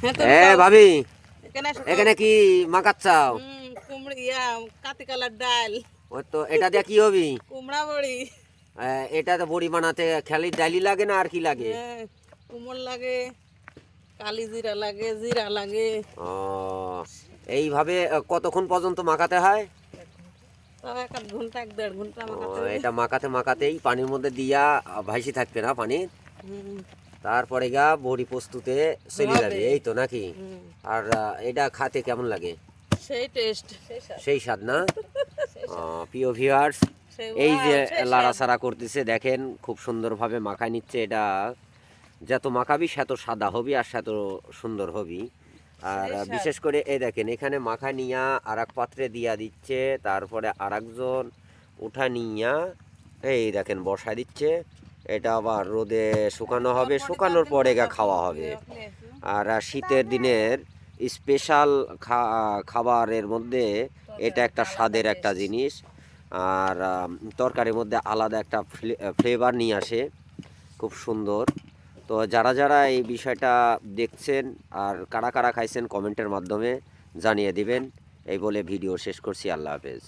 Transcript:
এ ভাবি এখানে এখানে কি মাখাচ্ছাও? কুমড়িয়া কাতি কালার ডাল। ও তো এটা দিয়ে কি হবি? কুমড়া বড়ি। এটা তো বড়ি বানাতে খালি ডালি লাগে না আর কি লাগে? কুমড় লাগে, কালি জিরা লাগে, জিরা লাগে। ও এইভাবে কতক্ষণ পর্যন্ত মাখাতে হয়? তাও 1 ঘন্টা 1.5 ঘন্টা মাখাতে হবে। এটা মাখাতে মাখাতেই পানির মধ্যে দিয়া ভাসি থাকবে না পানি, তারপরে গা বড়ি প্রস্তুতে চলে যাবে, এই তো নাকি? আর এটা খাতে কেমন লাগে? সেই টেস্ট, সেই স্বাদ না? প্রিয় ভিউয়ার্স, এই যে লাড়াচাড়া করতেছে দেখেন, খুব সুন্দরভাবে মাখায় নিচ্ছে। এটা যত মাখাবি সেত সাদা হবি আর সেত সুন্দর হবি। আর বিশেষ করে এই দেখেন এখানে মাখা নিয়া আর এক পাত্রে দিয়া দিচ্ছে, তারপরে আর একজন উঠা নিয়া এই দেখেন বসায় দিচ্ছে। এটা আবার রোদে শুকানো হবে, শুকানোর পরে গা খাওয়া হবে। আর শীতের দিনের স্পেশাল খাবারের মধ্যে এটা একটা স্বাদের একটা জিনিস। আর তরকারির মধ্যে আলাদা একটা ফ্লেভার নিয়ে আসে, খুব সুন্দর। তো যারা যারা এই বিষয়টা দেখছেন আর কারা কারা খাইছেন কমেন্টের মাধ্যমে জানিয়ে দিবেন। এই বলে ভিডিও শেষ করছি। আল্লাহ হাফেজ।